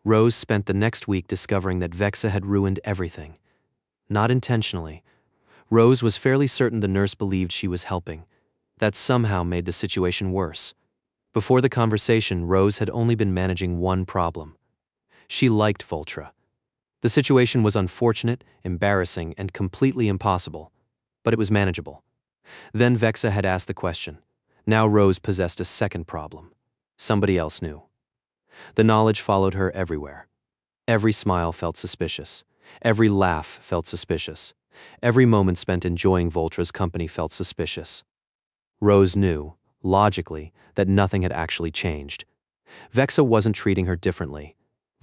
Rose spent the next week discovering that Vexa had ruined everything. Not intentionally. Rose was fairly certain the nurse believed she was helping. That somehow made the situation worse. Before the conversation, Rose had only been managing one problem. She liked Voltra. The situation was unfortunate, embarrassing, and completely impossible, but it was manageable. Then Vexa had asked the question. Now Rose possessed a second problem. Somebody else knew. The knowledge followed her everywhere. Every smile felt suspicious. Every laugh felt suspicious. Every moment spent enjoying Voltra's company felt suspicious. Rose knew, logically, that nothing had actually changed. Vexa wasn't treating her differently.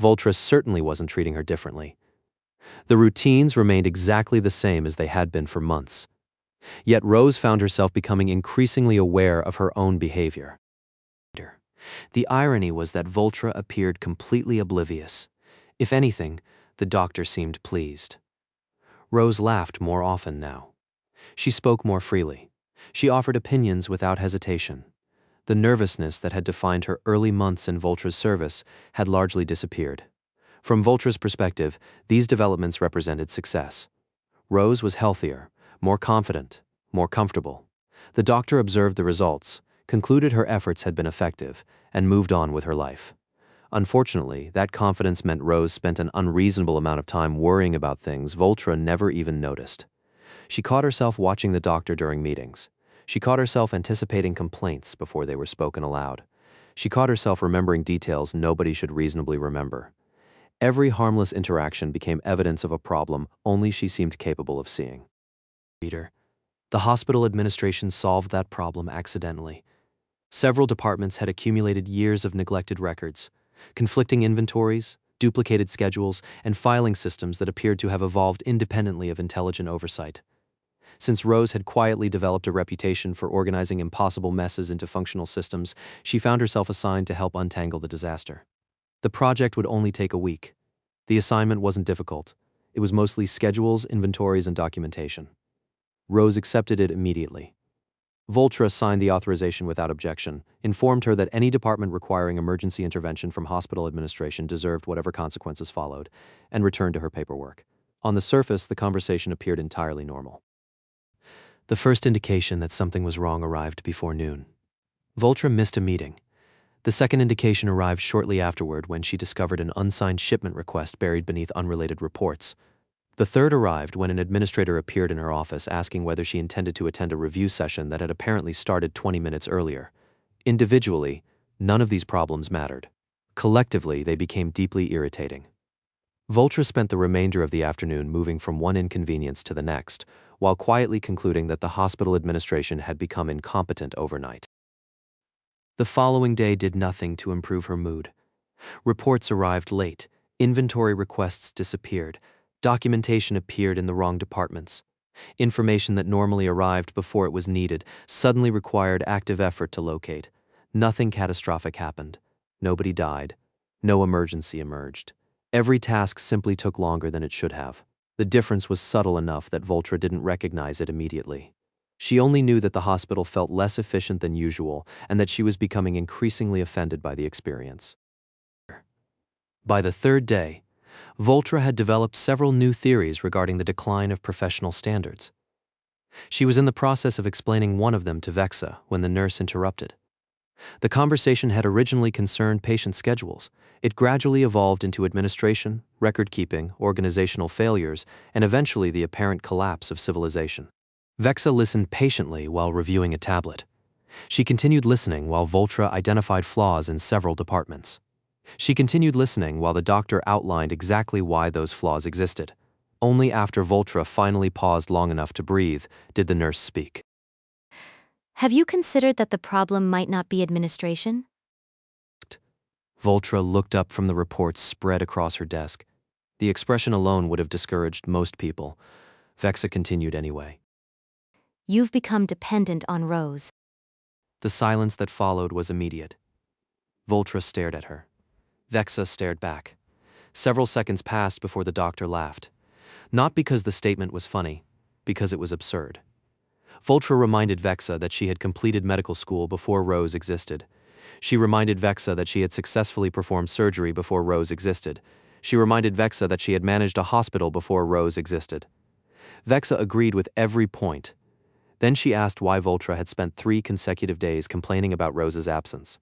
Voltra certainly wasn't treating her differently. The routines remained exactly the same as they had been for months. Yet Rose found herself becoming increasingly aware of her own behavior. The irony was that Voltra appeared completely oblivious. If anything, the doctor seemed pleased. Rose laughed more often now. She spoke more freely. She offered opinions without hesitation. The nervousness that had defined her early months in Voltra's service had largely disappeared. From Voltra's perspective, these developments represented success. Rose was healthier, more confident, more comfortable. The doctor observed the results, concluded her efforts had been effective, and moved on with her life. Unfortunately, that confidence meant Rose spent an unreasonable amount of time worrying about things Voltra never even noticed. She caught herself watching the doctor during meetings. She caught herself anticipating complaints before they were spoken aloud. She caught herself remembering details nobody should reasonably remember. Every harmless interaction became evidence of a problem only she seemed capable of seeing. Reader, the hospital administration solved that problem accidentally. Several departments had accumulated years of neglected records, conflicting inventories, duplicated schedules, and filing systems that appeared to have evolved independently of intelligent oversight. Since Rose had quietly developed a reputation for organizing impossible messes into functional systems, she found herself assigned to help untangle the disaster. The project would only take a week. The assignment wasn't difficult. It was mostly schedules, inventories, and documentation. Rose accepted it immediately. Voltra signed the authorization without objection, informed her that any department requiring emergency intervention from hospital administration deserved whatever consequences followed, and returned to her paperwork. On the surface, the conversation appeared entirely normal. The first indication that something was wrong arrived before noon. Voltra missed a meeting. The second indication arrived shortly afterward when she discovered an unsigned shipment request buried beneath unrelated reports. The third arrived when an administrator appeared in her office asking whether she intended to attend a review session that had apparently started 20 minutes earlier. Individually, none of these problems mattered. Collectively, they became deeply irritating. Voltra spent the remainder of the afternoon moving from one inconvenience to the next, while quietly concluding that the hospital administration had become incompetent overnight. The following day did nothing to improve her mood. Reports arrived late, inventory requests disappeared, documentation appeared in the wrong departments. Information that normally arrived before it was needed suddenly required active effort to locate. Nothing catastrophic happened. Nobody died. No emergency emerged. Every task simply took longer than it should have. The difference was subtle enough that Voltra didn't recognize it immediately. She only knew that the hospital felt less efficient than usual and that she was becoming increasingly offended by the experience. By the third day, Voltra had developed several new theories regarding the decline of professional standards. She was in the process of explaining one of them to Vexa when the nurse interrupted. The conversation had originally concerned patient schedules. It gradually evolved into administration, record-keeping, organizational failures, and eventually the apparent collapse of civilization. Vexa listened patiently while reviewing a tablet. She continued listening while Voltra identified flaws in several departments. She continued listening while the doctor outlined exactly why those flaws existed. Only after Voltra finally paused long enough to breathe did the nurse speak. Have you considered that the problem might not be administration? Voltra looked up from the reports spread across her desk. The expression alone would have discouraged most people. Vexa continued anyway. You've become dependent on Rose. The silence that followed was immediate. Voltra stared at her. Vexa stared back. Several seconds passed before the doctor laughed. Not because the statement was funny, because it was absurd. Voltra reminded Vexa that she had completed medical school before Rose existed. She reminded Vexa that she had successfully performed surgery before Rose existed. She reminded Vexa that she had managed a hospital before Rose existed. Vexa agreed with every point. Then she asked why Voltra had spent 3 consecutive days complaining about Rose's absence.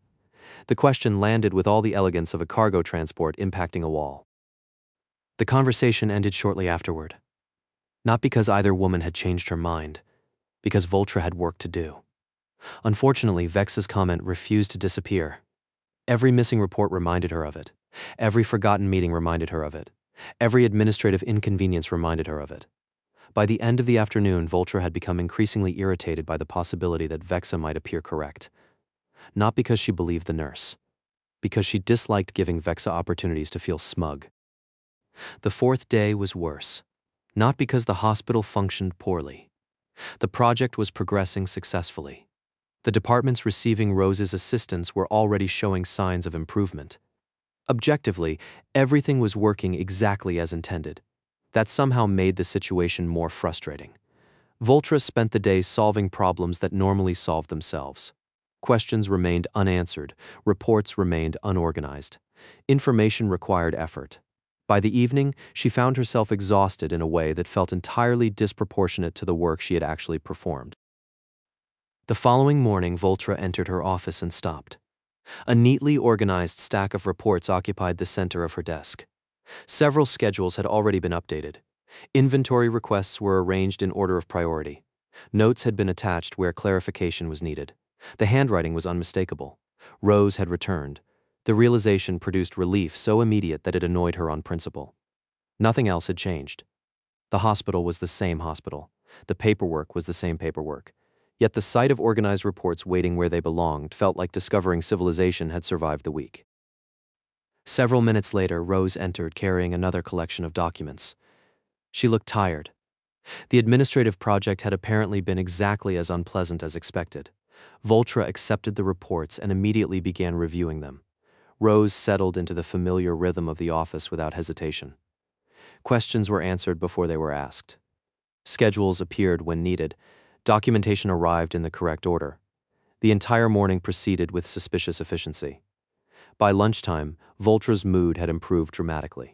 The question landed with all the elegance of a cargo transport impacting a wall. The conversation ended shortly afterward. Not because either woman had changed her mind, because Voltra had work to do. Unfortunately, Vexa's comment refused to disappear. Every missing report reminded her of it. Every forgotten meeting reminded her of it. Every administrative inconvenience reminded her of it. By the end of the afternoon, Voltra had become increasingly irritated by the possibility that Vexa might appear correct. Not because she believed the nurse, because she disliked giving Vexa opportunities to feel smug. The 4th day was worse. Not because the hospital functioned poorly. The project was progressing successfully. The departments receiving Rose's assistance were already showing signs of improvement. Objectively, everything was working exactly as intended. That somehow made the situation more frustrating. Voltra spent the day solving problems that normally solved themselves. Questions remained unanswered, reports remained unorganized. Information required effort. By the evening, she found herself exhausted in a way that felt entirely disproportionate to the work she had actually performed. The following morning, Voltra entered her office and stopped. A neatly organized stack of reports occupied the center of her desk. Several schedules had already been updated. Inventory requests were arranged in order of priority. Notes had been attached where clarification was needed. The handwriting was unmistakable. Rose had returned. The realization produced relief so immediate that it annoyed her on principle. Nothing else had changed. The hospital was the same hospital. The paperwork was the same paperwork. Yet the sight of organized reports waiting where they belonged felt like discovering civilization had survived the week. Several minutes later, Rose entered carrying another collection of documents. She looked tired. The administrative project had apparently been exactly as unpleasant as expected. Voltra accepted the reports and immediately began reviewing them. Rose settled into the familiar rhythm of the office without hesitation. Questions were answered before they were asked. Schedules appeared when needed. Documentation arrived in the correct order. The entire morning proceeded with suspicious efficiency. By lunchtime, Voltra's mood had improved dramatically.